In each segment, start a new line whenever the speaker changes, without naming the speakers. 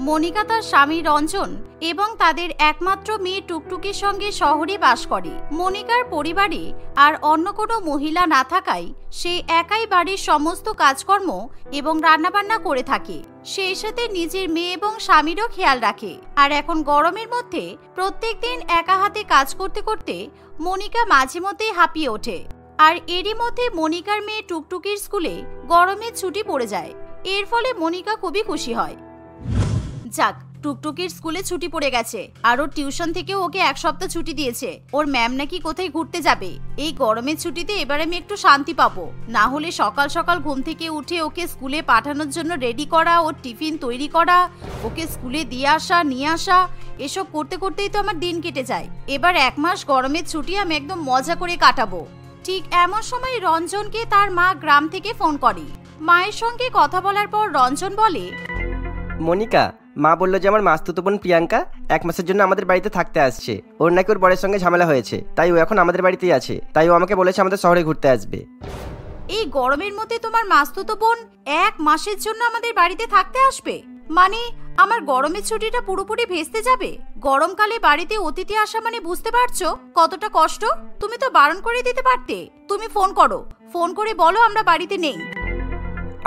মনিকা তার স্বামী রঞ্জন এবং তাদের একমাত্র মেয়ে টুকটুকির সঙ্গে শহরে বাস করে। মনিকার পরিবারে আর অন্য কোনো মহিলা না থাকায় সে একাই বাড়ির সমস্ত কাজকর্ম এবং রান্নাবান্না করে থাকে। সেই সাথে নিজের মেয়ে এবং স্বামীরও খেয়াল রাখে। আর এখন গরমের মধ্যে প্রত্যেকদিন একা হাতে কাজ করতে করতে মনিকা মাঝে মধ্যেই হাঁপিয়ে ওঠে। আর এরই মধ্যে মনিকার মেয়ে টুকটুকির স্কুলে গরমের ছুটি পড়ে যায়। এর ফলে মনিকা খুবই খুশি হয়। যাক, টুকটুকির স্কুলে ছুটি পড়ে গেছে আর ওর টিউশন থেকে ওকে 1 সপ্তাহ ছুটি দিয়েছে। ওর ম্যাম নাকি কোথায় ঘুরতে যাবে। এই গরমের ছুটিতে এবার আমি একটু শান্তি পাবো। না হলে সকাল সকাল ঘুম থেকে উঠে ওকে স্কুলে পাঠানোর জন্য রেডি করা, ওর টিফিন তৈরি করা, ওকে স্কুলে দিয়ে আসা নিয়ে আসা, এসব করতে করতেই তো আমার দিন কেটে যায়। এবার 1 মাস গরমের ছুটি আমি একদম মজা করে কাটাবো। ঠিক এমন সময় রঞ্জনকে তার মা গ্রাম থেকে ফোন করে। মায়ের সঙ্গে কথা বলার পর রঞ্জন বলে,
মনিকা, মা বললো যে আমার মাস্তুতো বোন প্রিয়াঙ্কা 1 মাসের জন্য আমাদের বাড়িতে থাকতে আসছে। ওর নাকি ওর বরের সঙ্গে ঝামেলা হয়েছে, তাই ও এখন আমাদের বাড়িতেই আছে। তাই ও আমাকে বলেছে আমাদের শহরে ঘুরতে আসবে।
এই গরমের মধ্যে তোমার মাস্তুতো বোন 1 মাসের জন্য আমাদের বাড়িতে থাকতে আসবে? মানে আমার গরমের ছুটিটা পুরোপুরি ভেস্তে যাবে। গরমকালে বাড়িতে অতিথি আসা মানে বুঝতে পারছো কতটা কষ্ট। তুমি তো বারণ করে দিতে পারতে। তুমি ফোন করো, ফোন করে বলো আমরা বাড়িতে নেই।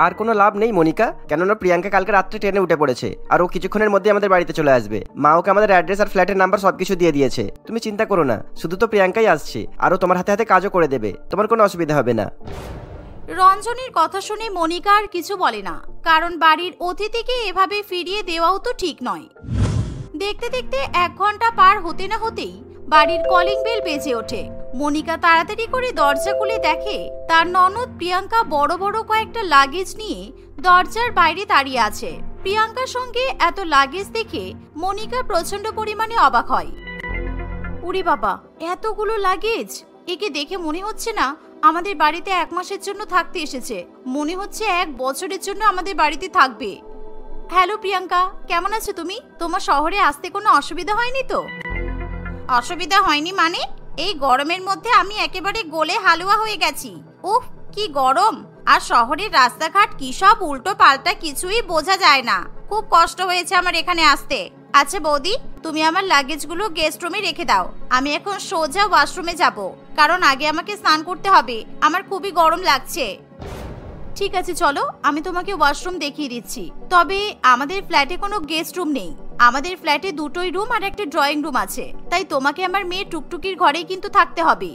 আর কোনো লাভ নেই মনিকা, কেননা প্রিয়াঙ্কা কালকে রাত্রে ট্রেনে উঠে পড়েছে আর ও কিছুক্ষণের মধ্যে আমাদের বাড়িতে চলে আসবে। মা ওকে আমাদের অ্যাড্রেস আর ফ্ল্যাটের নাম্বার সবকিছু দিয়ে দিয়েছে। তুমি চিন্তা করো না, শুধু তো প্রিয়াঙ্কাই আসছে, আরও তোমার হাতে হাতে কাজও করে দেবে। তোমার কোনো অসুবিধা হবে না।
রঞ্জনের কথা শুনে মনিকা আর কিছু বলে না, কারণ বাড়ির অতিথিকে এভাবে ফিরিয়ে দেওয়াও তো ঠিক নয়। দেখতে দেখতে 1 ঘন্টা পার হতে না হতেই বাড়ির কলিং বেল বেজে ওঠে। মনিকা তাড়াতাড়ি করে দরজা খুলে দেখে তার ননদ প্রিয়াঙ্কা বড় বড় কয়েকটা লাগেজ নিয়ে দরজার বাইরে দাঁড়িয়ে আছে। প্রিয়াঙ্কার সঙ্গে এত লাগেজ দেখে মনিকা প্রচন্ড পরিমাণে অবাক হয়। উরে বাবা, এতগুলো লাগেজ! একে দেখে মনে হচ্ছে না আমাদের বাড়িতে 1 মাসের জন্য থাকতে এসেছে। মনে হচ্ছে 1 বছরের জন্য আমাদের বাড়িতে থাকবে। হ্যালো প্রিয়াঙ্কা, কেমন আছো তুমি? তোমার শহরে আসতে কোনো অসুবিধা হয়নি তো? অসুবিধা হয়নি মানে? এই গরমের মধ্যে আমি একেবারে গলে হালুয়া হয়ে গেছি। উফ, কি গরম! আর শহরের রাস্তাঘাট কি সব উল্টো পাল্টা, কিছুই বোঝা যায় না। খুব কষ্ট হয়েছে আমার এখানে আসতে। আচ্ছা বৌদি, তুমি আমার লাগেজগুলো গেস্ট রুমে রেখে দাও। আমি এখন সোজা ওয়াশরুমে যাব, কারণ আগে আমাকে স্নান করতে হবে। আমার খুবই গরম লাগছে। ঠিক আছে চলো, আমি তোমাকে ওয়াশরুম দেখিয়ে দিচ্ছি। তবে আমাদের ফ্ল্যাটে কোনো গেস্ট রুম নেই। আমাদের ফ্ল্যাটে 2টোই রুম আর একটা ড্রয়িং রুম আছে। তাই তোমাকে আমার মেয়ে টুকটুকির ঘরেই কিন্তু থাকতে হবে।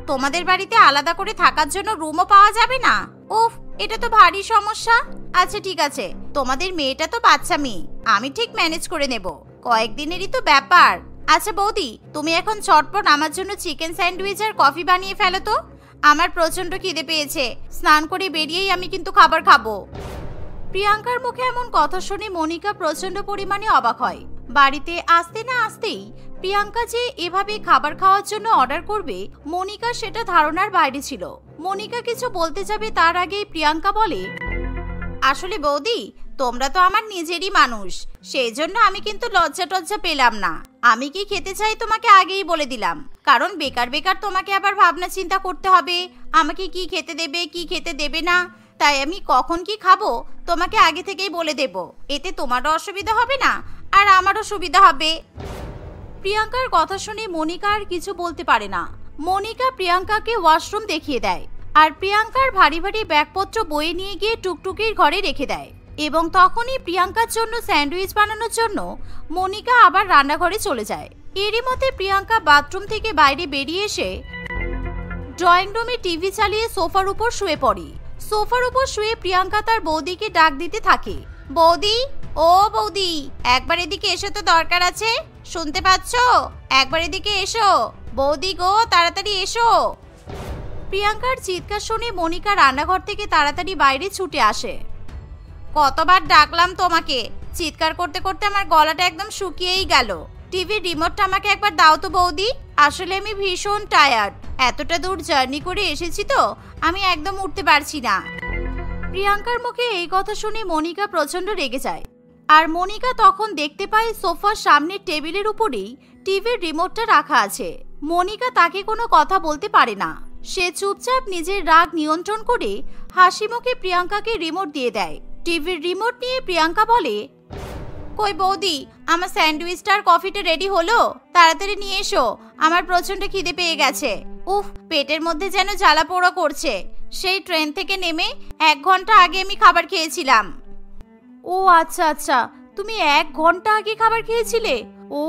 তোমাদের বাড়িতে আলাদা করে থাকার জন্য রুমও পাওয়া যাবে না? উফ, এটা তো ভারী সমস্যা। আচ্ছা ঠিক আছে, তোমাদের মেয়েটা তো বাচ্চা মেয়ে, আমি ঠিক ম্যানেজ করে নেব। কয়েকদিনেরই তো ব্যাপার। আচ্ছা বৌদি, তুমি এখন চটপট আমার জন্য চিকেন স্যান্ডউইচ আর কফি বানিয়ে ফেলো তো। আমার প্রচন্ড খিদে পেয়েছে। স্নান করে বেরিয়েই আমি কিন্তু খাবার খাবো। প্রিয়াঙ্কার মুখে এমন কথা শুনে মনিকা প্রচন্ড পরিমাণে অবাক হয়। বাড়িতে আসতে না আসতেই প্রিয়াঙ্কা যে এভাবে খাবার খাওয়ার জন্য অর্ডার করবে, মনিকা সেটা ধারণার বাইরে ছিল। মনিকা কিছু বলতে যাবে তার আগেই প্রিয়াঙ্কা বলে, আসলে বৌদি, তোমরা তো আমার নিজেরই মানুষ, সেই জন্য আমি কিন্তু লজ্জা টজ্জা পেলাম না। আমি কি খেতে চাই তোমাকে আগেই বলে দিলাম, কারণ বেকার বেকার তোমাকে আবার ভাবনা চিন্তা করতে হবে আমাকে কি খেতে দেবে কি খেতে দেবে না। তাই আমি কখন কি খাবো তোমাকে আগে থেকেই বলে দেব। এতে তোমারও অসুবিধা হবে না আর আমারও সুবিধা হবে। প্রিয়াঙ্কার কথা শুনে মনিকা আর কিছু বলতে পারে না। মনিকা প্রিয়াঙ্কাকে ওয়াশরুম দেখিয়ে দেয় আর প্রিয়াঙ্কার ভারী ভারী ব্যাগপত্র বয়ে নিয়ে গিয়ে টুকটুকির ঘরে রেখে দেয়। এবং তখনই প্রিয়াঙ্কার জন্য স্যান্ডউইচ বানানোর জন্য মনিকা আবার রান্নাঘরে চলে যায়। এরই মধ্যে প্রিয়াঙ্কা বাথরুম থেকে বাইরে বেরিয়ে এসে ড্রয়িং রুমে টিভি চালিয়ে সোফার উপর শুয়ে পড়ে। সোফার উপর শুয়ে প্রিয়াঙ্কা তার বৌদিকে ডাক দিতে থাকে, বৌদি, ও বৌদি, একবার এদিকে এসো তো, দরকার আছে। শুনতে পাচ্ছ? একবার এদিকে এসো বৌদি গো, তাড়াতাড়ি এসো। প্রিয়াঙ্কার চিৎকার শুনে মনিকা রান্নাঘর থেকে তাড়াতাড়ি বাইরে ছুটে আসে। কতবার ডাকলাম তোমাকে, চিৎকার করতে করতে আমার গলাটা একদম শুকিয়েই গেল। টিভির রিমোটটা আমাকে একবার দাও তো বৌদি। আসলে আমি ভীষণ টায়ার্ড, এতটা দূর জার্নি করে এসেছি তো আমি একদম উঠতে পারছি না। প্রিয়াঙ্কার মুখে এই কথা শুনে মনিকা প্রচন্ড রেগে যায়। আর মনিকা তখন দেখতে পায় সোফার সামনের টেবিলের উপরেই টিভির রিমোটটা রাখা আছে। মনিকা তাকে কোনো কথা বলতে পারে না। সে চুপচাপ নিজের রাগ নিয়ন্ত্রণ করে হাসি মুখে প্রিয়াঙ্কাকে রিমোট দিয়ে দেয়। টিভির রিমোট নিয়ে প্রিয়াঙ্কা বলে, কই বৌদি, আমার স্যান্ডউইচটা আর কফিটা রেডি হলো? তাড়াতাড়ি নিয়ে এসো, আমার প্রচন্ড খিদে পেয়ে গেছে। উফ, পেটের মধ্যে যেন জ্বালা পোড়া করছে। সেই ট্রেন থেকে নেমে 1 ঘন্টা আগে আমি খাবার খেয়েছিলাম। ও আচ্ছা আচ্ছা, তুমি 1 ঘন্টা আগে খাবার খেয়েছিলে? ও,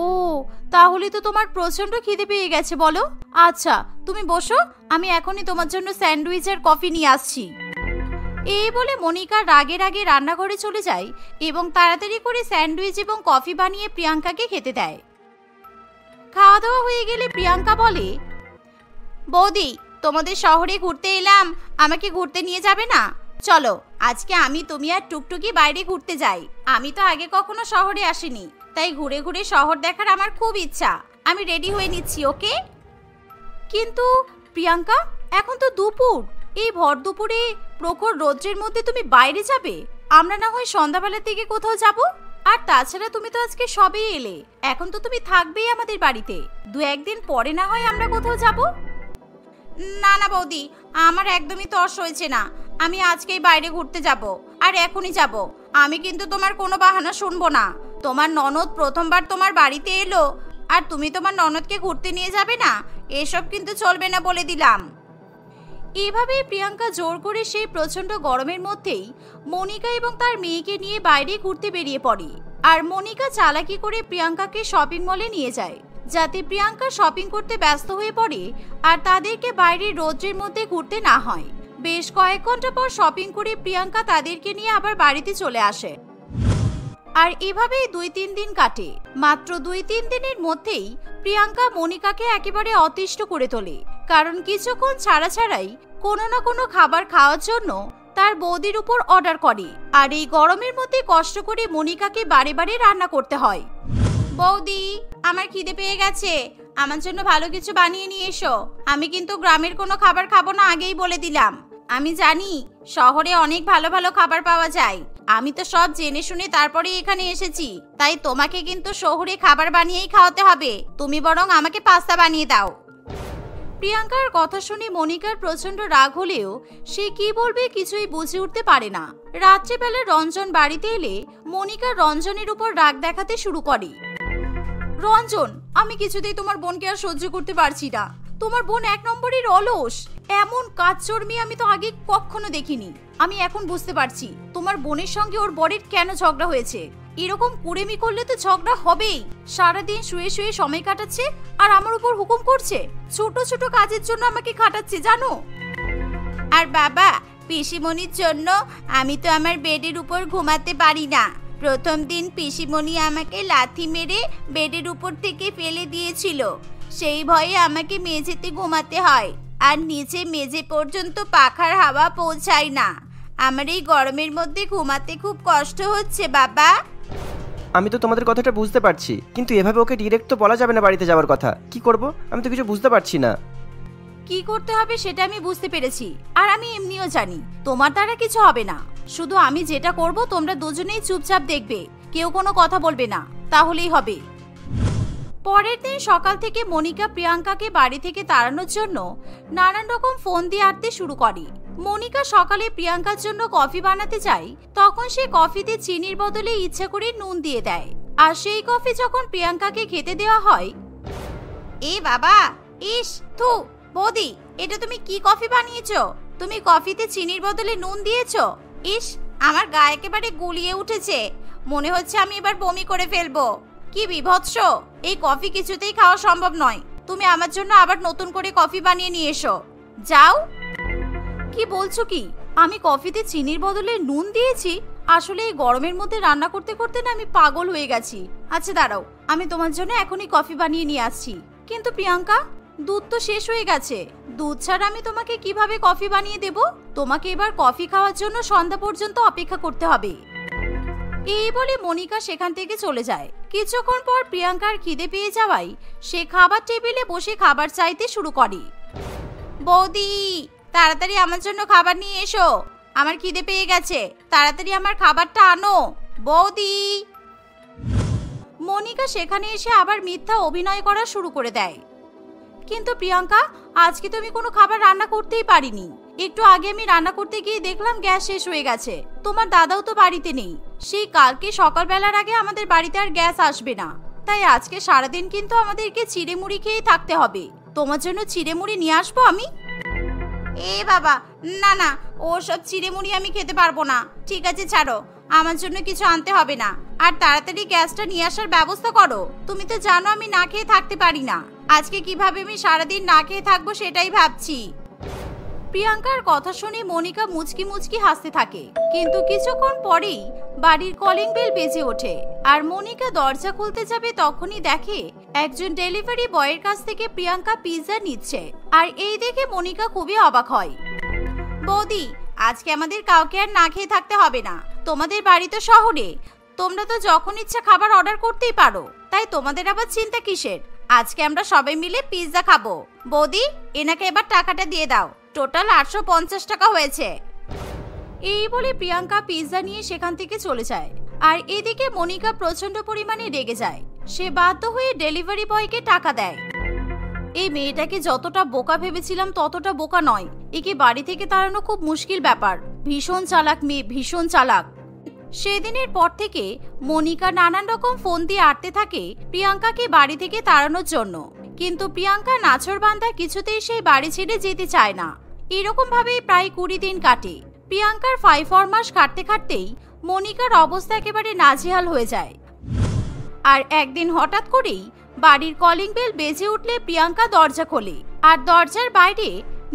তাহলে তো তোমার প্রচন্ড খিদে পেয়ে গেছে বলো। আচ্ছা তুমি বসো, আমি এখনই তোমার জন্য স্যান্ডউইচ আর কফি নিয়ে আসছি। এই বলে মনিকা রাগে রাগে রান্নাঘরে চলে যায় এবং তাড়াতাড়ি করে স্যান্ডউইচ এবং কফি বানিয়ে প্রিয়াঙ্কাকে খেতে দেয়। খাওয়া দাওয়া হয়ে গেলে প্রিয়াঙ্কা বলে, বৌদি তোমাদের শহরে ঘুরতে এলাম, আমাকে ঘুরতে নিয়ে যাবে না? চলো আজকে আমি তুমি আর টুকটুকি বাইরে ঘুরতে যাই। আমি তো আগে কখনো শহরে আসিনি, তাই ঘুরে ঘুরে শহর দেখার আমার খুব ইচ্ছা। আমি রেডি হয়ে নিচ্ছি, ওকে? কিন্তু প্রিয়াঙ্কা, এখন তো দুপুর, এই ভর দুপুরে প্রখর রৌদ্রের মধ্যে তুমি বাইরে যাবে? আমরা না হয় সন্ধ্যাবেলার দিকে কোথাও যাব। আর তাছাড়া তুমি তো আজকে সবেই এলে, এখন তো তুমি থাকবেই আমাদের বাড়িতে। 2-1 দিন পরে না হয় আমরা কোথাও যাব। না না বৌদি, আমার একদমই তর্স হয়েছে না। আমি আজকেই বাইরে ঘুরতে যাব, আর এখনই যাব। আমি কিন্তু তোমার কোনো বাহানা শুনবো না। তোমার ননদ প্রথমবার তোমার বাড়িতে এলো, আর তুমি তোমার ননদকে ঘুরতে নিয়ে যাবে না? এসব কিন্তু চলবে না বলে দিলাম। এভাবেই প্রিয়াঙ্কা জোর করে সেই প্রচন্ড গরমের মধ্যেই মনিকা এবং তার মেয়েকে নিয়ে বাইরে ঘুরতে বেরিয়ে পড়ে। আর মনিকা চালাকি করে প্রিয়াঙ্কাকে শপিং মলে নিয়ে যায়, যাতে প্রিয়াঙ্কা শপিং করতে ব্যস্ত হয়ে পড়ে আর তাদেরকে বাইরের রৌদ্রের মধ্যে ঘুরতে না হয়। বেশ কয়েক ঘন্টা পর শপিং করে প্রিয়াঙ্কা তাদেরকে নিয়ে আবার বাড়িতে চলে আসে। আর এভাবেই 2-3 দিন কাটে। মাত্র 2-3 দিনের মধ্যেই প্রিয়াঙ্কা মনিকাকে একেবারে অতিষ্ঠ করে তোলে, কারণ কিছুক্ষণ ছাড়া ছাড়াই কোনো না কোনো খাবার খাওয়ার জন্য তার বৌদির উপর অর্ডার করে। আর এই গরমের মধ্যে কষ্ট করে মনিকাকে বারে বারে রান্না করতে হয়। বৌদি, আমার খিদে পেয়ে গেছে, আমার জন্য ভালো কিছু বানিয়ে নিয়ে এসো। আমি কিন্তু গ্রামের কোনো খাবার খাবো না, আগেই বলে দিলাম। আমি জানি শহরে অনেক ভালো ভালো খাবার পাওয়া যায়, আমি তো সব জেনে শুনে তারপরে এখানে এসেছি, তাই তোমাকে কিন্তু শহরে খাবার বানিয়েই খাওয়াতে হবে। তুমি বরং আমাকে পাস্তা বানিয়ে দাও। প্রিয়াঙ্কার কথা শুনে মনিকার প্রচন্ড রাগ হলেও সে কি বলবে কিছুই বুঝে উঠতে পারে না। রাত্রেবেলা রঞ্জন বাড়িতে এলে মনিকা রঞ্জনের উপর রাগ দেখাতে শুরু করে। রঞ্জন, আমি কিছুতেই তোমার বোনকে আর সহ্য করতে পারছি না। তোমার বোন 1 নম্বরের অলস, এমন কাজচর্মি আমি তো আগে কখনো দেখিনি। আমি এখন বুঝতে পারছি তোমার বোনের সঙ্গে ওর বরের কেন ঝগড়া হয়েছে। এরকম কুড়েমি করলে তো ঝগড়া হবেই। সারাদিন শুয়ে শুয়ে সময় কাটাচ্ছে আর আমার উপর হুকুম করছে। ছোট ছোট কাজের জন্য আমাকে খাটাচ্ছে, জানো? আর বাবা, পিসিমণির জন্য আমি তো আমার বেডের উপর ঘুমাতে পারি না। প্রথম দিন পিসিমণি আমাকে লাথি মেরে বেডের উপর থেকে ফেলে দিয়েছিল। সেই ভয়ে আমাকে মেঝেতে ঘুমাতে হয়, আর নিচে মেঝে পর্যন্ত পাখার হাওয়া পৌঁছায় না। আমার এই গরমের মধ্যে ঘুমাতে খুব কষ্ট হচ্ছে বাবা।
আমি তো তোমাদের কথাটা বুঝতে পারছি, কিন্তু এভাবে ওকে ডিরেক্ট তো বলা যাবে না বাড়িতে যাওয়ার কথা। কি করব আমি তো কিছু বুঝতে পারছি না।
কি করতে হবে সেটা আমি বুঝতে পেরেছি, আর আমি এমনিও জানি তোমার দ্বারা কিছু হবে না। শুধু আমি যেটা করব তোমরা দুজনেই চুপচাপ দেখবে, কেউ কোনো কথা বলবে না, তাহলেই হবে। পরের দিন সকাল থেকে মনিকা প্রিয়াঙ্কাকে বাড়ি থেকে তাড়ানোর জন্য নানান রকম ফোন দিয়ে আঁটতে শুরু করে। মনিকা সকালে প্রিয়াঙ্কার জন্য কফি বানাতে চায়, তখন সে কফিতে চিনির বদলে ইচ্ছা করে নুন দিয়ে দেয়। আর সেই কফি যখন প্রিয়াঙ্কাকে খেতে দেওয়া হয়, এ বাবা, ইস থু, বৌদি এটা তুমি কি কফি বানিয়েছো? তুমি কফিতে চিনির বদলে নুন দিয়েছো? ইস, আমার গা একেবারে গুলিয়ে উঠেছে, মনে হচ্ছে আমি এবার বমি করে ফেলবো। কি বিভৎস, এই কফি কিছুতেই খাওয়া সম্ভব নয়। তুমি আমার জন্য আবার নতুন করে কফি বানিয়ে নিয়ে এসো, যাও। কি বলছো কি? আমি কফিতে চিনির বদলে নুন দিয়েছি? আসলে এই গরমের মধ্যে রান্না করতে করতে না আমি পাগল হয়ে গেছি। আচ্ছা দাঁড়াও, আমি তোমার জন্য এখনই কফি বানিয়ে নিয়ে আসছি। কিন্তু প্রিয়াঙ্কা, দুধ তো শেষ হয়ে গেছে। দুধ ছাড়া আমি তোমাকে কিভাবে কফি বানিয়ে দেব? তোমাকে এবার কফি খাওয়ার জন্য সন্ধ্যা পর্যন্ত অপেক্ষা করতে হবে। এই বলে মনিকা সেখান থেকে চলে যায়। কিছুক্ষণ পর প্রিয়াঙ্কার খিদে পেয়ে যাওয়ায় সে খাবার টেবিলে বসে খাবার চাইতে শুরু করে। বৌদি, তাড়াতাড়ি আমার জন্য খাবার নিয়ে এসো, আমার খিদে পেয়ে গেছে, তাড়াতাড়ি আমার খাবারটা আনো বৌদি। মনিকা সেখানে এসে আবার মিথ্যা অভিনয় করা শুরু করে দেয়। কিন্তু প্রিয়াঙ্কা, আজকে তো আমি কোনো খাবার রান্না করতেই পারিনি। একটু আগে আমি রান্না করতে গিয়ে দেখলাম গ্যাস শেষ হয়ে গেছে। তোমার দাদাও তো বাড়িতে নেই। সেই কালকে সকালবেলার আগে আমাদের বাড়িতে আর গ্যাস আসবে না, তাই আজকে সারাদিন কিন্তু আমাদেরকে চিড়েমুড়ি খেয়ে থাকতে হবে। তোমার জন্য চিড়েমুড়ি নিয়ে আসবো আমি? এ বাবা, না না, ওসব চিড়েমুড়ি আমি খেতে পারবো না। ঠিক আছে ছাড়ো, আমার জন্য কিছু আনতে হবে না। আর তাড়াতাড়ি গ্যাসটা নিয়ে আসার ব্যবস্থা করো। তুমি তো জানো আমি না খেয়ে থাকতে পারি না। আজকে কিভাবে আমি সারাদিন না খেয়ে থাকবো সেটাই ভাবছি। প্রিয়াঙ্কার কথা শুনে মনিকা মুচকি মুচকি হাসতে থাকে, কিন্তু কিছুক্ষণ পরেই বাড়ির কলিং বেল বেজে ওঠে। আর মনিকা দরজা খুলতে যাবে তখনই দেখে একজন ডেলিভারি বয়ের কাছ থেকে প্রিয়াঙ্কা পিৎজা নিচ্ছে। আর এই দেখে মনিকা খুবই অবাক হয়। বৌদি, আজকে আমাদের কাউকে আর না খেয়ে থাকতে হবে না। তোমাদের বাড়ি তো শহরে, তোমরা তো যখন ইচ্ছা খাবার অর্ডার করতেই পারো, তাই তোমাদের আবার চিন্তা কিসের? আজকে আমরা সবাই মিলে পিৎজা খাবো। বৌদি, এনাকে এবার টাকাটা দিয়ে দাও। টোটাল 850 টাকা হয়েছে। এই বলে প্রিয়াঙ্কা পিৎজা নিয়ে সেখান থেকে চলে যায়। আর এদিকে মনিকা প্রচন্ড পরিমাণে রেগে যায়। সে বাধ্য হয়ে ডেলিভারি বয়কে টাকা দেয়। এই মেয়েটাকে যতটা বোকা ভেবেছিলাম ততটা বোকা নয়। একে বাড়ি থেকে তাড়ানো খুব মুশকিল ব্যাপার। ভীষণ চালাক মেয়ে, ভীষণ চালাক। সেদিনের পর থেকে মনিকা নানান রকম ফোন দিয়ে আটতে থাকে প্রিয়াঙ্কাকে বাড়ি থেকে তাড়ানোর জন্য, কিন্তু প্রিয়াঙ্কা নাছোড়বান্দা কিছুতেই সেই বাড়ি ছেড়ে যেতে চায় না। এরকম ভাবে প্রায় 20 দিন কাটে। প্রিয়াঙ্কার 5 মাস কাটতে কাটতেই মনিকার অবস্থা একেবারে নাজেহাল হয়ে যায়। আর একদিন হঠাৎ করেই বাড়ির কলিং বেল বেজে উঠলে প্রিয়াঙ্কা দরজা খোলে। আর দরজার বাইরে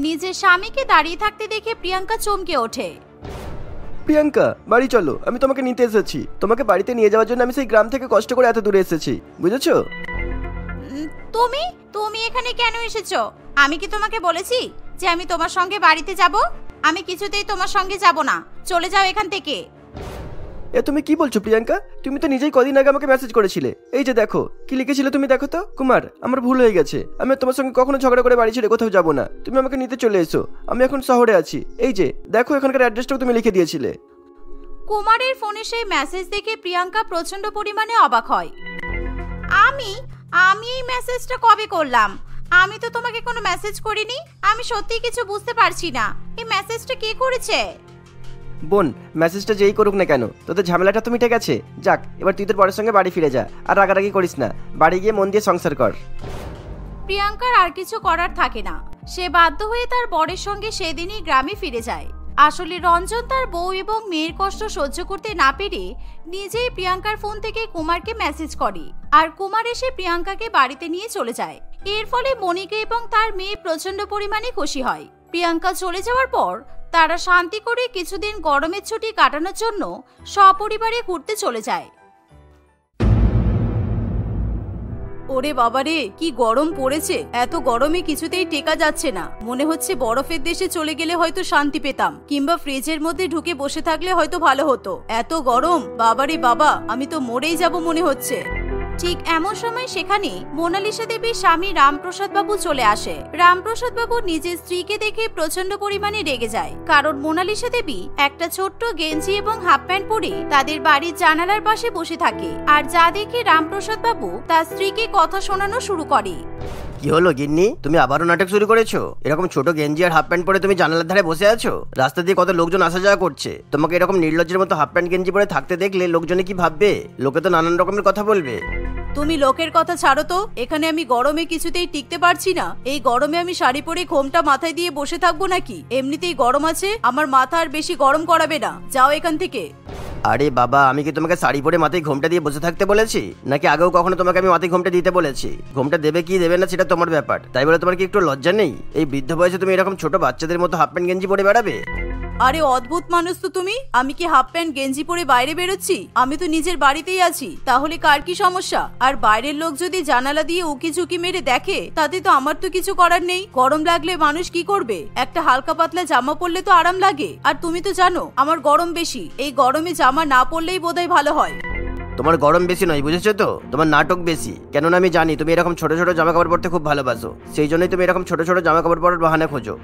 নিজের স্বামীকে দাঁড়িয়ে থাকতে দেখে প্রিয়াঙ্কা চমকে ওঠে।
প্রিয়াঙ্কা, বাড়ি চলো, আমি তোমাকে নিতে এসেছি। তোমাকে বাড়িতে নিয়ে যাওয়ার জন্য আমি সেই গ্রাম থেকে কষ্ট করে এত দূরে এসেছি, বুঝেছো?
তুমি তুমি এখানে কেন এসেছো? আমি কি তোমাকে বলেছি যে আমি তোমার সঙ্গে বাড়িতে যাব? আমি কিছুতেই তোমার সঙ্গে যাব না। চলে যাও এখান থেকে।
এ তুমি কি বলছো প্রিয়াঙ্কা? তুমি তো নিজেই কদিন আগে আমাকে মেসেজ করেছিলে। এই যে দেখো কি লিখেছিলে তুমি, দেখো তো। কুমার, আমার ভুল হয়ে গেছে। আমি তোমার সঙ্গে কখনো ঝগড়া করে বাড়ি ছেড়ে কোথাও যাব না। তুমি আমাকে নিতে চলে এসো। আমি এখন শহরে আছি। এই যে দেখো, এখানকার অ্যাড্রেসটাও তুমি লিখে দিয়েছিলে।
কুমারের ফোনে সেই মেসেজ দেখে প্রিয়াঙ্কা প্রচন্ড পরিমাণে অবাক হয়। আমি এই মেসেজটা কবে করলাম? আমি তো তোমাকে কোনো মেসেজ করিনি। আমি সত্যি কিছু বুঝতে পারছি না। এই মেসেজটা কে করেছে?
বোন, মেসেজটা যেই করুক না কেন, তোদের ঝামেলাটা তো মিটে গেছে। যাক, এবার তুই তোর বরের সঙ্গে বাড়ি ফিরে যা। আর রাগারাগি করিস না। বাড়ি গিয়ে মন দিয়ে সংসার কর।
প্রিয়াঙ্কার আর কিছু করার থাকে না। সে বাধ্য হয়ে তার বরের সঙ্গে সেদিনই গ্রামে ফিরে যায়। আসলে রঞ্জন তার বউ এবং মেয়ের কষ্ট সহ্য করতে না পেরে নিজেই প্রিয়াঙ্কার ফোন থেকে কুমারকে মেসেজ করে। আর কুমার এসে প্রিয়াঙ্কাকে বাড়িতে নিয়ে চলে যায়। এর ফলে মনিকা এবং তার মেয়ে প্রচন্ড পরিমাণে খুশি হয়। প্রিয়াঙ্কা চলে যাওয়ার পর তারা শান্তি করে কিছুদিন গরমের ছুটি কাটানোর জন্য সপরিবারে ঘুরতে চলে যায়। ওরে বাবারে, কি গরম পড়েছে! এত গরমে কিছুতেই টেকা যাচ্ছে না। মনে হচ্ছে বরফের দেশে চলে গেলে হয়তো শান্তি পেতাম, কিংবা ফ্রিজের মধ্যে ঢুকে বসে থাকলে হয়তো ভালো হতো। এত গরম, বাবারে বাবা, আমি তো মরেই যাব মনে হচ্ছে। ঠিক এমন সময় সেখানে মোনালিসা দেবীর স্বামী রামপ্রসাদ বাবু চলে আসে। রামপ্রসাদ বাবু নিজের স্ত্রীকে দেখে প্রচন্ড পরিমাণে রেগে যায়, কারণ মোনালিসা দেবী একটা ছোট্ট গেঞ্জি এবং হাফ প্যান্ট পরে তাদের বাড়ির জানালার পাশে বসে থাকে। আর যা দেখে রামপ্রসাদ বাবু তার স্ত্রীকে কথা শোনানো শুরু করে।
কি হলো গিন্নি, তুমি আবারও নাটক শুরু করেছো? এরকম ছোট গেঞ্জি আর হাফ প্যান্ট পরে তুমি জানালার ধারে বসে আছো? রাস্তা দিয়ে কত লোকজন আসা যাওয়া করছে। তোমাকে এরকম নির্লজ্জের মতো হাফ প্যান্ট গেঞ্জি পরে থাকতে দেখলে লোকজনে কি ভাববে? লোকে তো নানান রকমের কথা বলবে।
তুমি লোকের কথা ছাড়ো তো। এখানে আমি গরমে কিছুতেই টিকতে পারছি না। এই গরমে আমি শাড়ি পরে ঘোমটা মাথায় দিয়ে বসে থাকবো নাকি? এমনিতেই গরম আছে, আমার মাথা আর বেশি গরম করাবে না। যাও এখান থেকে।
আরে বাবা, আমি কি তোমাকে শাড়ি পরে মাথায় ঘোমটা দিয়ে বসে থাকতে বলেছি? নাকি আগেও কখনো তোমাকে আমি মাথায় ঘোমটা দিতে বলেছি? ঘোমটা দেবে কি দেবে না সেটা তোমার ব্যাপার। তাই বলে তোমার কি একটু লজ্জা নেই? এই বৃদ্ধ বয়সে তুমি এরকম ছোট বাচ্চাদের মতো হাফ প্যান্ট গেঞ্জি পরে বেড়াবে?
আরে অদ্ভুত মানুষ তো তুমি। আমি কি হাফ প্যান্ট গেঞ্জি পরে বাইরে বেরোচ্ছি? আমি তো নিজের বাড়িতেই আছি। তাহলে কার কি সমস্যা? আর বাইরের লোক যদি জানালা দিয়ে উকি ঝুঁকি মেরে দেখে, তাতে তো আমার তো কিছু করার নেই। গরম লাগলে মানুষ কি করবে? একটা হালকা পাতলা জামা পরলে তো আরাম লাগে। আর তুমি তো জানো আমার গরম বেশি। এই গরমে জামা না পরলেই বোধহয় ভালো হয়।
তোমার গরম বেশি নয়, বুঝেছো তো? তোমার নাটক বেশি। কেননা আমি জানি তুমি এরকম ছোট ছোট জামা কাপড় পরতে খুব ভালোবাসো, সেই জন্যই তুমি এরকম ছোট ছোট জামা কাপড় পরার বাহানা খোঁজো।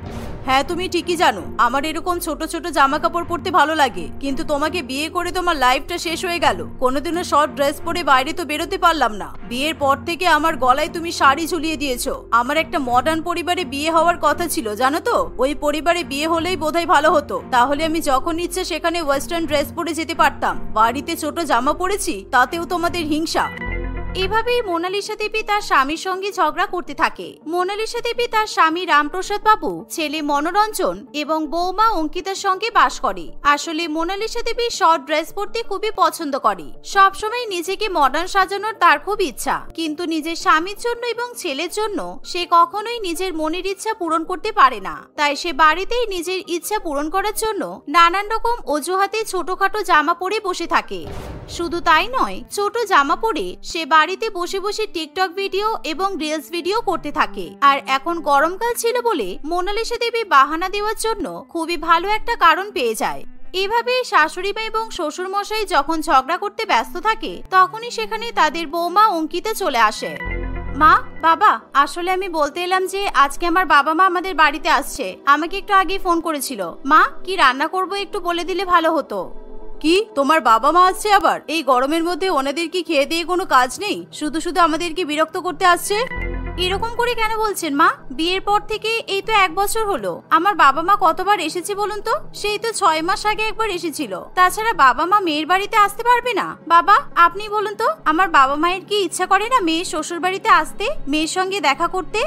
হ্যাঁ, তুমি ঠিকই জানো আমার এরকম ছোট ছোট জামা কাপড় পরতে ভালো লাগে, কিন্তু তোমাকে বিয়ে করে তোমার লাইফটা শেষ হয়ে গেল। কোনোদিনও শর্ট ড্রেস পরে বাইরে তো বেরোতে পারলাম না। বিয়ের পর থেকে আমার গলায় তুমি শাড়ি ঝুলিয়ে দিয়েছো। আমার একটা মডার্ন পরিবারে বিয়ে হওয়ার কথা ছিল, জানো তো? ওই পরিবারে বিয়ে হলেই বোধহয় ভালো হতো, তাহলে আমি যখন ইচ্ছে সেখানে ওয়েস্টার্ন ড্রেস পরে যেতে পারতাম। বাড়িতে ছোট জামা পরেছি, তাতেও তোমাদের হিংসা। এভাবেই মোনালিসা দেবী তার স্বামীর সঙ্গে ঝগড়া করতে থাকে। মোনালিসা দেবী তার স্বামী রামপ্রসাদ বাবু, ছেলে মনোরঞ্জন এবং বৌমা অঙ্কিতার সঙ্গে বাস করে। আসলে মোনালিসা দেবী শর্ট ড্রেস পরতে খুবই পছন্দ করে। সবসময় নিজেকে মডার্ন সাজানোর তার খুব ইচ্ছা, কিন্তু নিজের স্বামীর জন্য এবং ছেলের জন্য সে কখনোই নিজের মনের ইচ্ছা পূরণ করতে পারে না। তাই সে বাড়িতেই নিজের ইচ্ছা পূরণ করার জন্য নানান রকম অজুহাতে ছোটখাটো জামা পরে বসে থাকে। শুধু তাই নয়, ছোট জামা পরে সে বাড়িতে বসে বসে টিকটক ভিডিও এবং রিলস ভিডিও করতে থাকে। আর এখন গরমকাল ছিল বলে মোনালিসা দেবী বাহানা দেওয়ার জন্য খুবই ভালো একটা কারণ পেয়ে যায়। এভাবে শাশুড়ি মা এবং শ্বশুর মশাই যখন ঝগড়া করতে ব্যস্ত থাকে, তখনই সেখানে তাদের বৌমা অঙ্কিতা চলে আসে। মা, বাবা, আসলে আমি বলতে এলাম যে আজকে আমার বাবা মা আমাদের বাড়িতে আসছে। আমাকে একটু আগে ফোন করেছিল। মা, কি রান্না করব একটু বলে দিলে ভালো হতো। কি, তোমার বাবা মা আসছে আবার? এই গরমের মধ্যে ওনাদের কি খেয়ে দিয়ে কোনো কাজ নেই? শুধু শুধু আমাদেরকে বিরক্ত করতে আসছে। এরকম করে কেন বলছেন মা? বিয়ের পর থেকে এই তো 1 বছর হলো। আমার বাবা মা কতবার এসেছে বলুন তো? সেই তো 6 মাস আগে একবার এসেছিল। তাছাড়া বাবা মা মেয়ের বাড়িতে আসতে পারবে না? বাবা, আপনি বলুন তো, আমার বাবা মায়ের কি ইচ্ছা করে না মেয়ে শ্বশুর বাড়িতে আসতে, মেয়ের সঙ্গে দেখা করতে?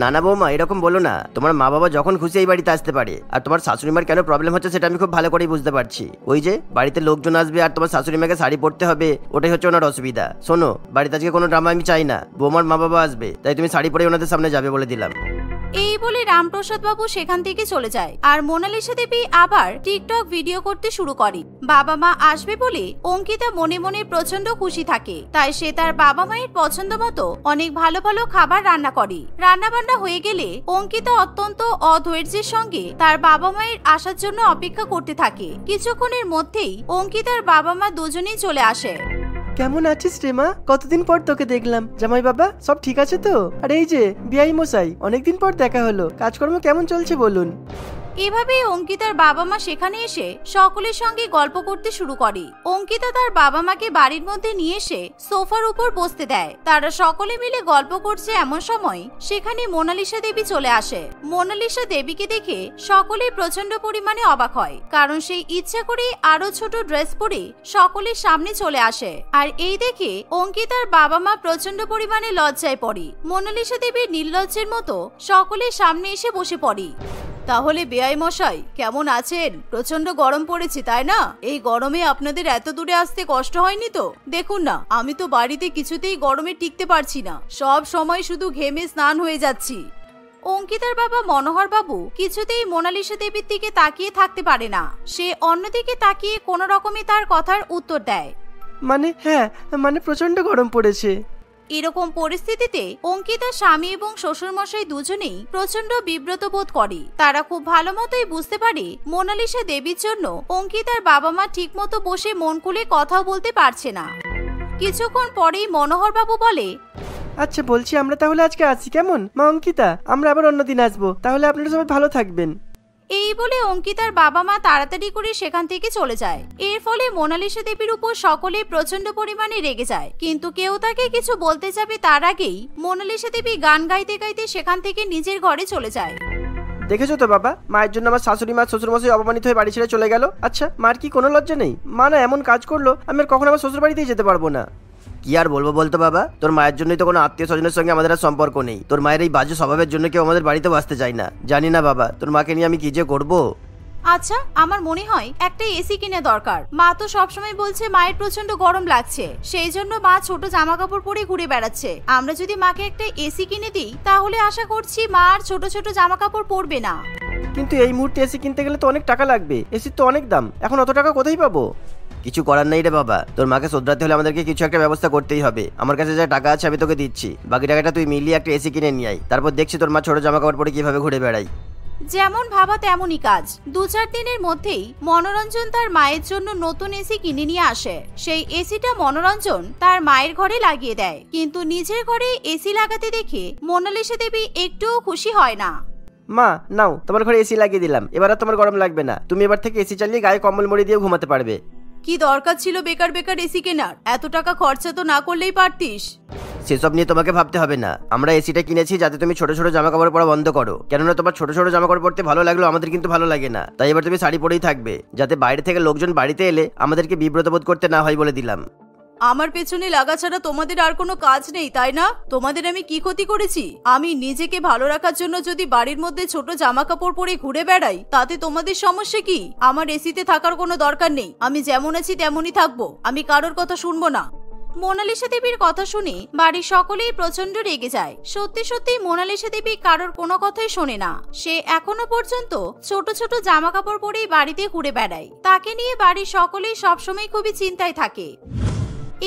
না না বৌমা, এরকম বলো না। তোমার মা বাবা যখন খুশি এই বাড়িতে আসতে পারে। আর তোমার শাশুড়ি মার কেন প্রবলেম হচ্ছে সেটা আমি খুব ভালো করেই বুঝতে পারছি। ওই যে বাড়িতে লোকজন আসবে আর তোমার শাশুড়ি মাকে শাড়ি পরতে হবে, ওটাই হচ্ছে ওনার অসুবিধা। শোনো, বাড়িতে আজকে কোনো ড্রামা আমি চাই না। বৌমার মা বাবা আসবে, তাই তুমি শাড়ি পরে ওনাদের সামনে যাবে বলে দিলাম।
এই বলে রামপ্রসাদ বাবু সেখান থেকে চলে যায়। আর মোনালিসা দেবী আবার টিকটক ভিডিও করতে শুরু করে। বাবা মা আসবে বলে অঙ্কিতা মনে মনে প্রচন্ড খুশি থাকে। তাই সে তার বাবা মায়ের পছন্দ মতো অনেক ভালো ভালো খাবার রান্না করে। রান্না বান্না হয়ে গেলে অঙ্কিতা অত্যন্ত অধৈর্যের সঙ্গে তার বাবা মায়ের আসার জন্য অপেক্ষা করতে থাকে। কিছুক্ষণের মধ্যেই অঙ্কিতার বাবা মা দুজনেই চলে আসে।
কেমন আছিস রে মা? কতদিন পর তোকে দেখলাম। জামাই বাবা সব ঠিক আছে তো? আর এই যে বিয়াই মশাই, অনেকদিন পর দেখা হলো। কাজকর্ম কেমন চলছে বলুন?
এভাবে অঙ্কিতার বাবা মা সেখানে এসে সকলের সঙ্গে গল্প করতে শুরু করে। অঙ্কিতা তার বাবা মাকে বাড়ির মধ্যে নিয়ে এসে সোফার উপর বসতে দেয়। তারা সকলে মিলে গল্প করছে। এমন সময় সেখানে মোনালিসা দেবী চলে আসে। মোনালিসা দেবীকে দেখে সকলেই প্রচন্ড পরিমাণে অবাক হয়, কারণ সেই ইচ্ছা করে আরো ছোট ড্রেস পরে সকলের সামনে চলে আসে। আর এই দেখে অঙ্কিতার বাবা মা প্রচন্ড পরিমাণে লজ্জায় পড়ে। মোনালিসা দেবীর নির্লজ্জের মতো সকলের সামনে এসে বসে পড়ে। তাহলে বেয়াই মশাই কেমন আছেন? প্রচন্ড গরম পড়েছে তাই না? এই গরমে আপনাদের এত দূরে আসতে কষ্ট হয়নি তো? দেখুন না, আমি তো বাড়িতে কিছুতেই গরমে টিকতে পারছি না। সব সময় শুধু ঘেমে স্নান হয়ে যাচ্ছি। অঙ্কিতার বাবা মনোহর বাবু কিছুতেই মোনালিসা দেবীর দিকে তাকিয়ে থাকতে পারে না। সে অন্যদিকে তাকিয়ে কোনো রকমে তার কথার উত্তর দেয়।
হ্যাঁ, প্রচন্ড গরম পড়েছে।
এরকম পরিস্থিতিতে অঙ্কিতার স্বামী এবং শ্বশুরমশাই দুজনেই প্রচন্ড বিব্রত বোধ করে। তারা খুব ভালো মতোই বুঝতে পারে মোনালিসা দেবীর জন্য অঙ্কিতার বাবা মা ঠিক মতো বসে মন খুলে কথাও বলতে পারছে না। কিছুক্ষণ পরেই মনোহর বাবু বলে,
আচ্ছা বলছি, আমরা তাহলে আজকে আসি কেমন? মা অঙ্কিতা, আমরা আবার অন্যদিন আসবো। তাহলে আপনারা সবাই ভালো থাকবেন।
এই বলে অঙ্কিতার বাবা মা তাড়াতাড়ি করে সেখান থেকে চলে যায়। এর ফলে মোনালিসা দেবীর উপর সকলে প্রচন্ড পরিমাণে রেগে যায়, কিন্তু কেউ তাকে কিছু বলতে যাবে তার আগেই মোনালিসা দেবী গান গাইতে গাইতে সেখান থেকে নিজের ঘরে চলে যায়।
দেখেছো তো বাবা, মায়ের জন্য আমার শাশুড়ি মা শ্বশুরমশাই অপমানিত হয়ে বাড়ি ছেড়ে চলে গেল। আচ্ছা, মার কি কোনো লজ্জা নেই? মা না এমন কাজ করলো, আমি আর কখনো আমার শ্বশুর বাড়িতেই যেতে পারবো না। কি আর বলবো বলতো বাবা, তোর মায়ের জন্যই তো কোনো আত্মীয় স্বজনের সঙ্গে আমাদের আর সম্পর্ক নেই। তোর মায়ের এই বাজে স্বভাবের জন্য কেউ আমাদের বাড়িতেও আসতে চায় না। জানি না বাবা, তোর মাকে নিয়ে আমি কি যে করবো।
আচ্ছা, আমার মনে হয় একটা এসি কিনে দরকার। মা তো সবসময় বলছে মায়ের প্রচন্ড গরম লাগছে, সেই জন্য মা ছোট জামা কাপড় পরে ঘুরে বেড়াচ্ছে। আমরা যদি মাকে একটা এসি কিনে দিই, তাহলে আশা করছি মা আর ছোট ছোট জামা কাপড় পরবে না।
কিন্তু এই মুহূর্তে এসি কিনতে গেলে তো অনেক টাকা লাগবে। এসির তো অনেক দাম, এখন অত টাকা কোথায় পাবো? কিছু করার নেই রে বাবা, তোর মাকে শোধরাতে হলে আমাদেরকে কিছু একটা ব্যবস্থা করতেই হবে। আমার কাছে যা টাকা আছে আমি তোকে দিচ্ছি, বাকি টাকাটা তুই মিলিয়ে একটা এসি কিনে নিয়ে আয়। তারপর দেখছি তোর মা ছোট জামা কাপড় পরে কিভাবে ঘুরে বেড়াই।
যেমন ভাবা তেমনই কাজ। 2-4 দিনের মধ্যেই মনোরঞ্জন তার মায়ের জন্য নতুন এসি কিনে নিয়ে আসে। সেই এসিটা মনোরঞ্জন তার মায়ের ঘরে লাগিয়ে দেয়, কিন্তু নিজের ঘরে এসি লাগাতে দেখে মোনালিসা দেবী একটুও খুশি হয় না।
মা নাও, তোমার ঘরে এসি লাগিয়ে দিলাম, এবার আর তোমার গরম লাগবে না। তুমি এবার থেকে এসি চালিয়ে গায়ে কম্বল মুড়ি দিয়ে ঘুমাতে পারবে।
কি দরকার ছিল বেকার বেকার এসি কেনার? এত টাকা খরচা তো না করলেই পারতিস।
সেসব নিয়ে তোমাকে ভাবতে হবে না। আমরা এসিটা কিনেছি যাতে তুমি ছোট ছোট জামা কাপড় পরা বন্ধ করো, কেননা তোমার ছোট ছোট জামা কাপড় পরতে ভালো লাগলো, আমাদের কিন্তু ভালো লাগে না। তাই এবার তুমি শাড়ি পরেই থাকবে, যাতে বাইরে থেকে লোকজন বাড়িতে এলে আমাদেরকে বিব্রত বোধ করতে না হয় বলে দিলাম।
আমার পেছনে লাগা ছাড়া তোমাদের আর কোনো কাজ নেই, তাই না? তোমাদের আমি কি ক্ষতি করেছি? আমি নিজেকে ভালো রাখার জন্য যদি বাড়ির মধ্যে ছোট জামা কাপড় পরে ঘুরে বেড়াই, তাতে তোমাদের সমস্যা কি? আমার এসিতে থাকার কোনো দরকার নেই। আমি যেমন আছি তেমনই থাকবো, আমি কারোর কথা শুনবো না। মোনালিসা দেবীর কথা শুনে বাড়ির সকলেই প্রচন্ড রেগে যায়। সত্যি সত্যি মোনালিসা দেবী কারোর কোনো কথাই শোনে না। সে এখনো পর্যন্ত ছোট ছোট জামা কাপড় পরেই বাড়িতে ঘুরে বেড়ায়। তাকে নিয়ে বাড়ির সকলেই সবসময় খুবই চিন্তায় থাকে।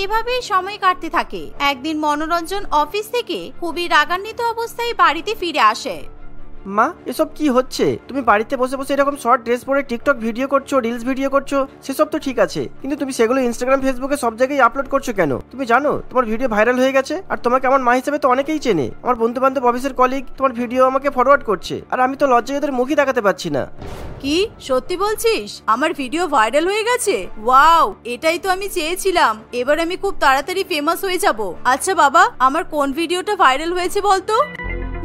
এভাবেই সময় কাটতে থাকে। একদিন মনোরঞ্জন অফিস থেকে খুবই রাগান্বিত অবস্থায় বাড়িতে ফিরে আসে।
মা এসব কি হচ্ছে? তুমি বাড়িতে বসে বসে এরকম শর্ট ড্রেস পরে টিকটক ভিডিও করছো, রিলস ভিডিও করছো, সেসব তো ঠিক আছে, কিন্তু তুমি সেগুলো ইনস্টাগ্রাম ফেসবুকে সব জায়গায় আপলোড করছো কেন? তুমি জানো তোমার ভিডিও ভাইরাল হয়ে গেছে, আর তোমাকে আমার মা হিসেবে তো অনেকেই চেনে। আমার বন্ধু বান্ধব, অফিসের কলিগ তোমার ভিডিও আমাকে ফরওয়ার্ড করছে, আর আমি তো লজ্জায় ওদের মুখই দেখাতে পাচ্ছি না।
কি সত্যি বলছিস? আমার ভিডিও ভাইরাল হয়ে গেছে? ওয়াও, এটাই তো আমি চেয়েছিলাম। এবার আমি খুব তাড়াতাড়ি ফেমাস হয়ে যাব। আচ্ছা বাবা, আমার কোন ভিডিওটা ভাইরাল হয়েছে বলতো?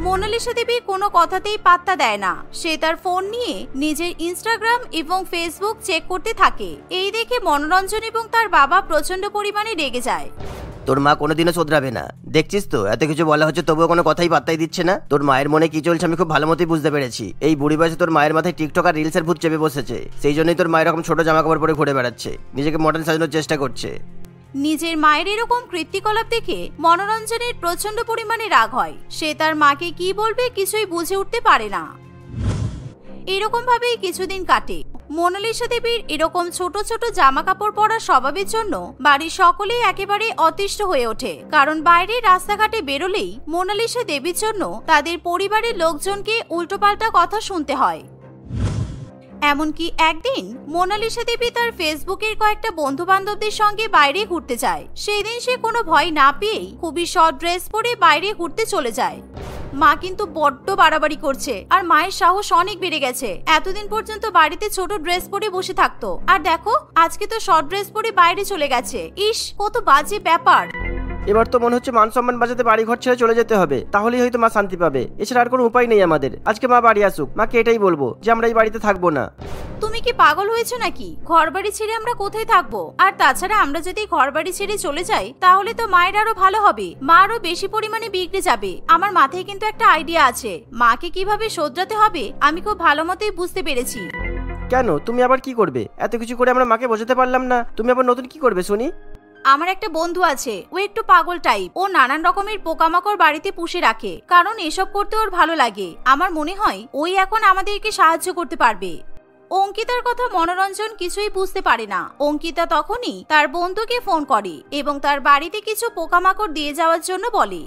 মোনালিসা দেবী কোনো কথাতেই পাত্তা দেয় না। সে তার ফোন নিয়ে নিজের ইনস্টাগ্রাম এবং ফেসবুক চেক করতে থাকে। এই দেখে মনোরঞ্জন এবং তার বাবা প্রচন্ড পরিমাণে রেগে যায়।
তোর মা কোনোদিনও শোধরাবে না, দেখছিস তো এত কিছু বলা হচ্ছে তবুও কোনো কথাই পাত্তাই দিচ্ছে না। তোর মায়ের মনে কি চলছে আমি খুব ভালো মতোই বুঝতে পেরেছি। এই বুড়ি বয়সে তোর মায়ের মাথায় টিকটক আর রিলসের ভূত চেপে বসেছে, সেই জন্যই তোর মায়ের এরকম ছোট জামা কাপড় পরে ঘুরে বেড়াচ্ছে, নিজেকে মডেল সাজানোর চেষ্টা করছে।
নিজের মায়ের এরকম কৃত্তিকলাপ দেখে মনোরঞ্জনের প্রচন্ড পরিমাণে রাগ হয়। সে তার মাকে কি বলবে কিছুই বুঝে উঠতে পারে না। এরকম ভাবেই কিছুদিন কাটে। মোনালিসা দেবীর এরকম ছোট ছোট জামা কাপড় পরার স্বভাবের জন্য বাড়ির সকলেই একেবারে অতিষ্ঠ হয়ে ওঠে। কারণ বাইরে রাস্তাঘাটে বেরোলেই মোনালিসা দেবীর জন্য তাদের পরিবারের লোকজনকে উল্টোপাল্টা কথা শুনতে হয়। এমনকি একদিন মোনালিসা দেবী তার ফেসবুকের কয়েকটা বন্ধু বান্ধবদের সঙ্গে বাইরে ঘুরতে যায়। সেই দিন সে কোনো ভয় না পেয়েই খুবই শর্ট ড্রেস পরে বাইরে ঘুরতে চলে যায়। মা কিন্তু বড্ড বাড়াবাড়ি করছে, আর মায়ের সাহস অনেক বেড়ে গেছে। এতদিন পর্যন্ত বাড়িতে ছোট ড্রেস পরে বসে থাকতো, আর দেখো আজকে তো শর্ট ড্রেস পরে বাইরে চলে গেছে। ইস, কত বাজে ব্যাপার।
এবার তো মনে হচ্ছে মান সম্মান বাঁচাতে বাড়ি ঘর ছেড়ে চলে যেতে হবে, তাহলেই হয়তো মা শান্তি পাবে। এছাড়া আর কোনো উপায় নেই আমাদের। আজকে মা বাড়ি আসুক, মাকে এটাই বলবো যে আমরা এই বাড়িতে থাকবো না।
তুমি কি পাগল হয়েছো নাকি? ঘর বাড়ি ছেড়ে আমরা কোথায় থাকবো? আর তাছাড়া আমরা যদি ঘর বাড়ি ছেড়ে চলে যাই তাহলে তো মায়ের আরো ভালো হবে, মা আরো বেশি পরিমাণে বিগড়ে যাবে। আমার মাথায় কিন্তু একটা আইডিয়া আছে, মাকে কিভাবে শোধরাতে হবে আমি খুব ভালো মতোই বুঝতে পেরেছি।
কেন, তুমি আবার কি করবে? এত কিছু করে আমরা মাকে বোঝাতে পারলাম না, তুমি আবার নতুন কি করবে শুনি?
আমার একটা বন্ধু আছে, ও একটু পাগল টাইপ। ও নানান রকমের পোকামাকড় বাড়িতে পুষে রাখে, কারণ এসব করতে ওর ভালো লাগে। আমার মনে হয় ওই এখন আমাদেরকে সাহায্য করতে পারবে। অঙ্কিতার কথা মনোরঞ্জন কিছুই বুঝতে পারে না। অঙ্কিতা তখনই তার বন্ধুকে ফোন করে এবং তার বাড়িতে কিছু পোকামাকড় দিয়ে যাওয়ার জন্য বলে।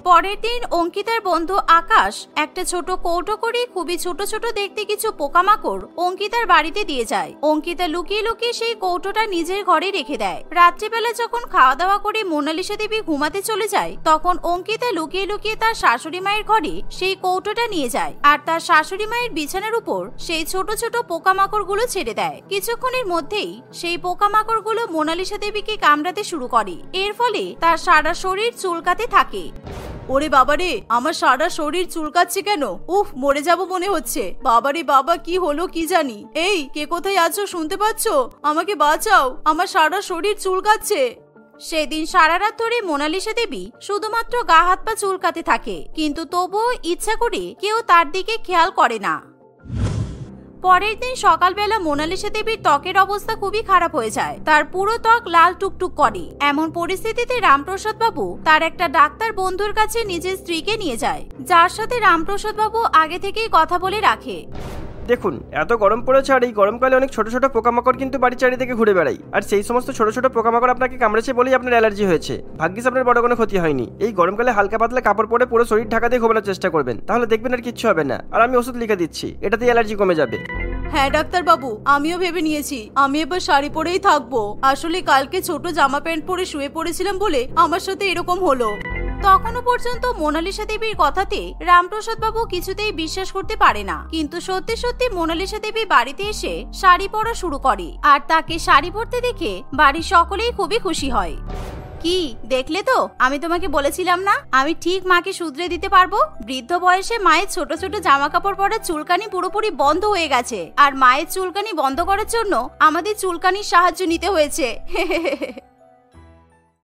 পরের দিন অঙ্কিতার বন্ধু আকাশ একটা ছোট কৌটো করে খুবই ছোট ছোট দেখতে কিছু পোকামাকড় অঙ্কিতার বাড়িতে দিয়ে যায়। অঙ্কিতা লুকিয়ে লুকিয়ে সেই কৌটোটা নিজের ঘরে রেখে দেয়। রাত্রিবেলা যখন খাওয়া দাওয়া করে মোনালিসা দেবী ঘুমাতে চলে যায়, তখন অঙ্কিতা লুকিয়ে লুকিয়ে তার শাশুড়ি মায়ের ঘরে সেই কৌটোটা নিয়ে যায়, আর তার শাশুড়ি মায়ের বিছানার উপর সেই ছোট ছোট পোকামাকড় গুলো ছেড়ে দেয়। কিছুক্ষণের মধ্যেই সেই পোকামাকড় গুলো মোনালিসা দেবীকে কামড়াতে শুরু করে। এর ফলে তার সারা শরীর চুলকাতে থাকে। ওরে বাবারে, আমার সারা শরীর চুলকাচ্ছে কেন? উফ, মরে যাব মনে হচ্ছে। বাবারে বাবা, কি হলো কি জানি। এই, কে কোথায় আছো? শুনতে পাচ্ছ? আমাকে বাঁচাও, আমার সারা শরীর চুলকাচ্ছে। সেদিন সারা রাত ধরে মোনালিসা দেবী শুধুমাত্র গা হাত পা চুলকাতে থাকে, কিন্তু তবুও ইচ্ছা করে কেউ তার দিকে খেয়াল করে না। পরের দিন সকালবেলা মোনালিসা দেবীর ত্বকের অবস্থা খুবই খারাপ হয়ে যায়। তার পুরো ত্বক লাল টুকটুক করে। এমন পরিস্থিতিতে রামপ্রসাদ বাবু তার একটা ডাক্তার বন্ধুর কাছে নিজের স্ত্রীকে নিয়ে যায়, যার সাথে রামপ্রসাদ বাবু আগে থেকেই কথা বলে রাখে।
দেখুন এত গরম পড়েছে, আর এই গরমকালে অনেক ছোট ছোট পোকামাকড় কিন্তু বাড়ির চারিদিকে ঘুরে বেড়ায়, আর সেই সমস্ত ছোট ছোট পোকামাকড় আপনাকে কামড়েছে বলেই আপনার অ্যালার্জি হয়েছে। ভাগ্যিস আপনার বড় কোনো ক্ষতি হয়নি। এই গরমকালে হালকা পাতলা কাপড় পরে পুরো শরীর ঢাকা দিয়ে ঘুমানোর চেষ্টা করবেন, তাহলে দেখবেন আর কিচ্ছু হবে না। আর আমি ওষুধ লিখে দিচ্ছি, এটাতেই অ্যালার্জি কমে যাবে।
হ্যাঁ ডাক্তার বাবু, আমিও ভেবে নিয়েছি আমি এবার শাড়ি পরেই থাকবো। আসলে কালকে ছোট জামা প্যান্ট পরে শুয়ে পড়েছিলাম বলে আমার সাথে এরকম হলো। তখনও পর্যন্ত মোনালিসা দেবীর কথাতে রামপ্রসাদ বাবু কিছুতেই বিশ্বাস করতে পারে না, কিন্তু সত্যি সত্যি মোনালিসা দেবী বাড়িতে এসে শাড়ি পরা শুরু করে, আর তাকে শাড়ি পরতে দেখে বাড়ির সকলেই খুবই খুশি হয়। কি দেখলে তো, আমি তোমাকে বলেছিলাম না আমি ঠিক মাকে শুধরে দিতে পারবো। বৃদ্ধ বয়সে মায়ের ছোট ছোট জামা কাপড় পরার চুলকানি পুরোপুরি বন্ধ হয়ে গেছে, আর মায়ের চুলকানি বন্ধ করার জন্য আমাদের চুলকানির সাহায্য নিতে হয়েছে।